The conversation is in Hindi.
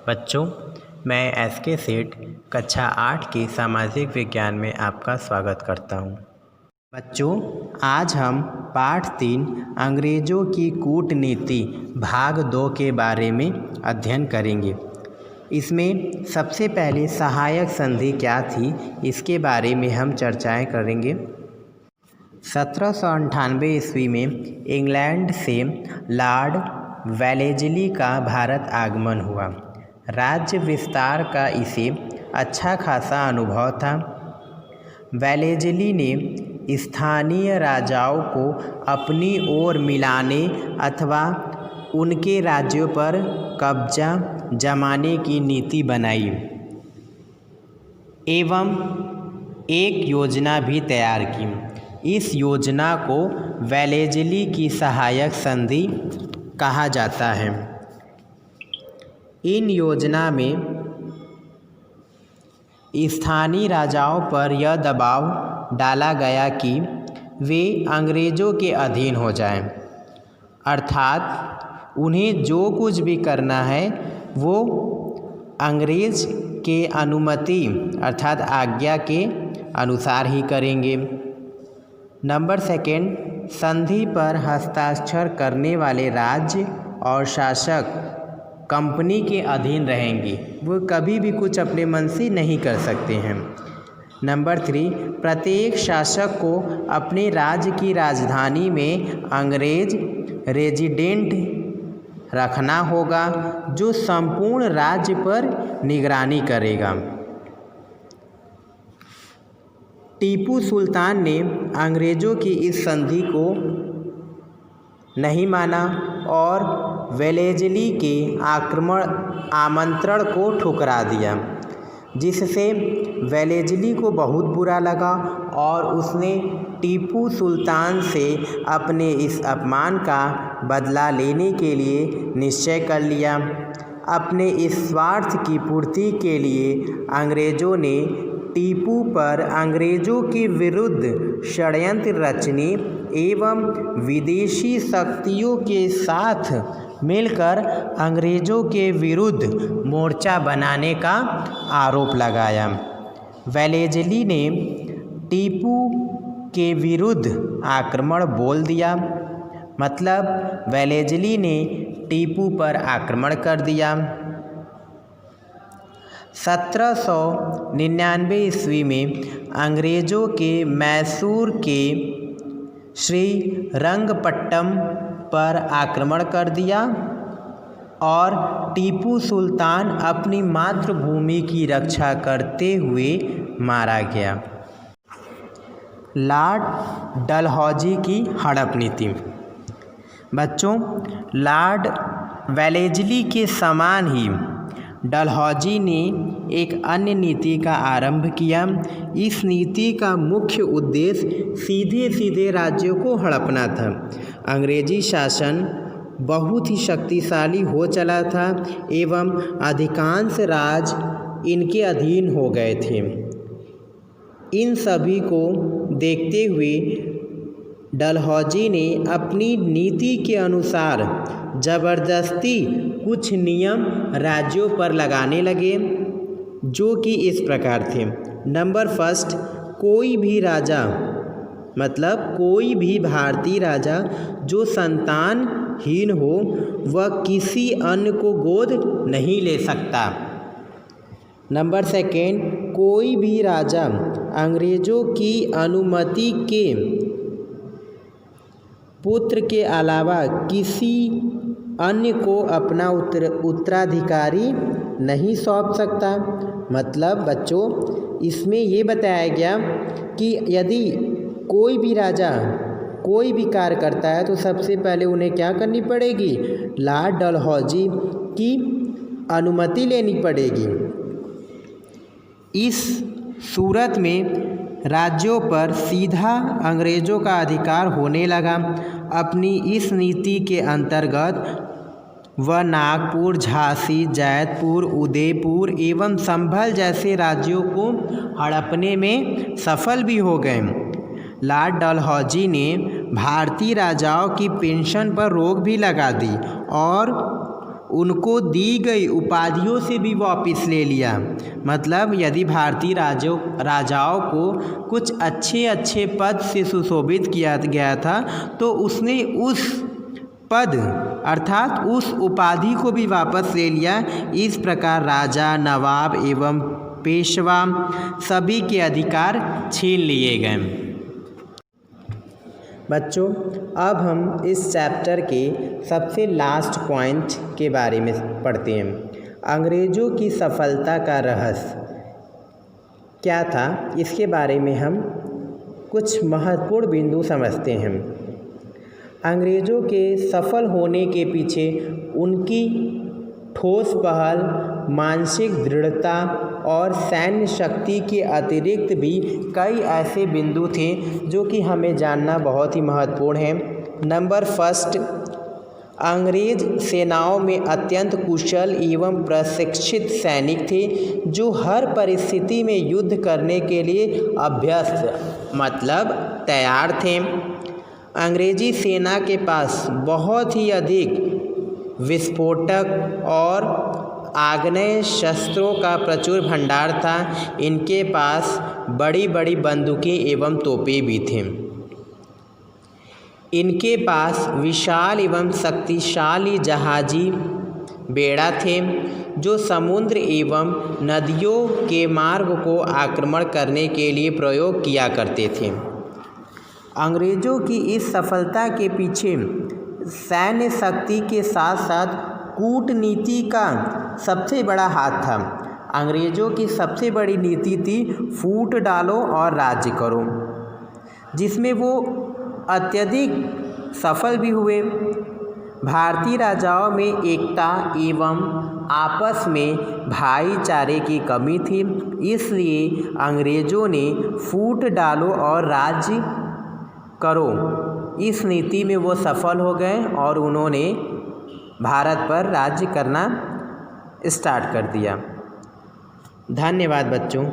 बच्चों, मैं एस.के. सेठ कक्षा 8 के सामाजिक विज्ञान में आपका स्वागत करता हूँ। बच्चों, आज हम पाठ 3 अंग्रेज़ों की कूटनीति भाग 2 के बारे में अध्ययन करेंगे। इसमें सबसे पहले सहायक संधि क्या थी, इसके बारे में हम चर्चाएं करेंगे। 1798 ईस्वी में इंग्लैंड से लॉर्ड वेलेज़ली का भारत आगमन हुआ। राज्य विस्तार का इसे अच्छा खासा अनुभव था। वेलेज़ली ने स्थानीय राजाओं को अपनी ओर मिलाने अथवा उनके राज्यों पर कब्जा जमाने की नीति बनाई एवं एक योजना भी तैयार की। इस योजना को वेलेज़ली की सहायक संधि कहा जाता है। इन योजना में स्थानीय राजाओं पर यह दबाव डाला गया कि वे अंग्रेज़ों के अधीन हो जाएं, अर्थात उन्हें जो कुछ भी करना है वो अंग्रेज़ के अनुमति अर्थात आज्ञा के अनुसार ही करेंगे। नंबर 2, संधि पर हस्ताक्षर करने वाले राज्य और शासक कंपनी के अधीन रहेंगे, वो कभी भी कुछ अपने मन से नहीं कर सकते हैं। नंबर 3, प्रत्येक शासक को अपने राज्य की राजधानी में अंग्रेज रेजिडेंट रखना होगा जो संपूर्ण राज्य पर निगरानी करेगा। टीपू सुल्तान ने अंग्रेज़ों की इस संधि को नहीं माना और वेलेज़ली के आमंत्रण को ठुकरा दिया, जिससे वेलेज़ली को बहुत बुरा लगा और उसने टीपू सुल्तान से अपने इस अपमान का बदला लेने के लिए निश्चय कर लिया। अपने इस स्वार्थ की पूर्ति के लिए अंग्रेज़ों ने टीपू पर अंग्रेज़ों के विरुद्ध षड्यंत्र रचने एवं विदेशी शक्तियों के साथ मिलकर अंग्रेज़ों के विरुद्ध मोर्चा बनाने का आरोप लगाया। वेलेज़ली ने टीपू के विरुद्ध आक्रमण बोल दिया, मतलब वेलेज़ली ने टीपू पर आक्रमण कर दिया। 1799 ईस्वी में अंग्रेज़ों के मैसूर के श्रीरंगपट्टम पर आक्रमण कर दिया और टीपू सुल्तान अपनी मातृभूमि की रक्षा करते हुए मारा गया। लॉर्ड डलहौजी की हड़प नीति। बच्चों, लॉर्ड वेलेज़ली के समान ही डलहौजी ने एक अन्य नीति का आरंभ किया। इस नीति का मुख्य उद्देश्य सीधे सीधे राज्यों को हड़पना था। अंग्रेजी शासन बहुत ही शक्तिशाली हो चला था एवं अधिकांश राज्य इनके अधीन हो गए थे। इन सभी को देखते हुए डलहौजी ने अपनी नीति के अनुसार ज़बरदस्ती कुछ नियम राज्यों पर लगाने लगे, जो कि इस प्रकार थे। नंबर 1, कोई भी राजा मतलब कोई भी भारतीय राजा जो संतानहीन हो वह किसी अन्य को गोद नहीं ले सकता। नंबर 2, कोई भी राजा अंग्रेज़ों की अनुमति के पुत्र के अलावा किसी अन्य को अपना उत्तराधिकारी नहीं सौंप सकता। मतलब बच्चों, इसमें ये बताया गया कि यदि कोई भी राजा कोई भी कार्य करता है तो सबसे पहले उन्हें क्या करनी पड़ेगी? लॉर्ड डलहौजी की अनुमति लेनी पड़ेगी। इस सूरत में राज्यों पर सीधा अंग्रेज़ों का अधिकार होने लगा। अपनी इस नीति के अंतर्गत वह नागपुर, झांसी, जैतपुर, उदयपुर एवं संभल जैसे राज्यों को हड़पने में सफल भी हो गए। लॉर्ड डलहौजी ने भारतीय राजाओं की पेंशन पर रोक भी लगा दी और उनको दी गई उपाधियों से भी वापस ले लिया। मतलब यदि भारतीय राजाओं को कुछ अच्छे अच्छे पद से सुशोभित किया गया था तो उसने उस पद अर्थात उस उपाधि को भी वापस ले लिया। इस प्रकार राजा, नवाब एवं पेशवा सभी के अधिकार छीन लिए गए। बच्चों, अब हम इस चैप्टर के सबसे लास्ट पॉइंट के बारे में पढ़ते हैं। अंग्रेज़ों की सफलता का रहस्य क्या था, इसके बारे में हम कुछ महत्वपूर्ण बिंदु समझते हैं। अंग्रेज़ों के सफल होने के पीछे उनकी ठोस पहल, मानसिक दृढ़ता और सैन्य शक्ति के अतिरिक्त भी कई ऐसे बिंदु थे जो कि हमें जानना बहुत ही महत्वपूर्ण है। नंबर फर्स्ट, अंग्रेज सेनाओं में अत्यंत कुशल एवं प्रशिक्षित सैनिक थे जो हर परिस्थिति में युद्ध करने के लिए अभ्यस्त मतलब तैयार थे। अंग्रेजी सेना के पास बहुत ही अधिक विस्फोटक और आग्नेय शस्त्रों का प्रचुर भंडार था। इनके पास बड़ी बड़ी बंदूकें एवं तोपें भी थीं। इनके पास विशाल एवं शक्तिशाली जहाजी बेड़ा थे जो समुद्र एवं नदियों के मार्ग को आक्रमण करने के लिए प्रयोग किया करते थे। अंग्रेज़ों की इस सफलता के पीछे सैन्य शक्ति के साथ साथ कूटनीति का सबसे बड़ा हाथ था। अंग्रेज़ों की सबसे बड़ी नीति थी फूट डालो और राज्य करो, जिसमें वो अत्यधिक सफल भी हुए। भारतीय राजाओं में एकता एवं आपस में भाईचारे की कमी थी, इसलिए अंग्रेज़ों ने फूट डालो और राज्य करो इस नीति में वो सफल हो गए और उन्होंने भारत पर राज्य करना स्टार्ट कर दिया। धन्यवाद बच्चों।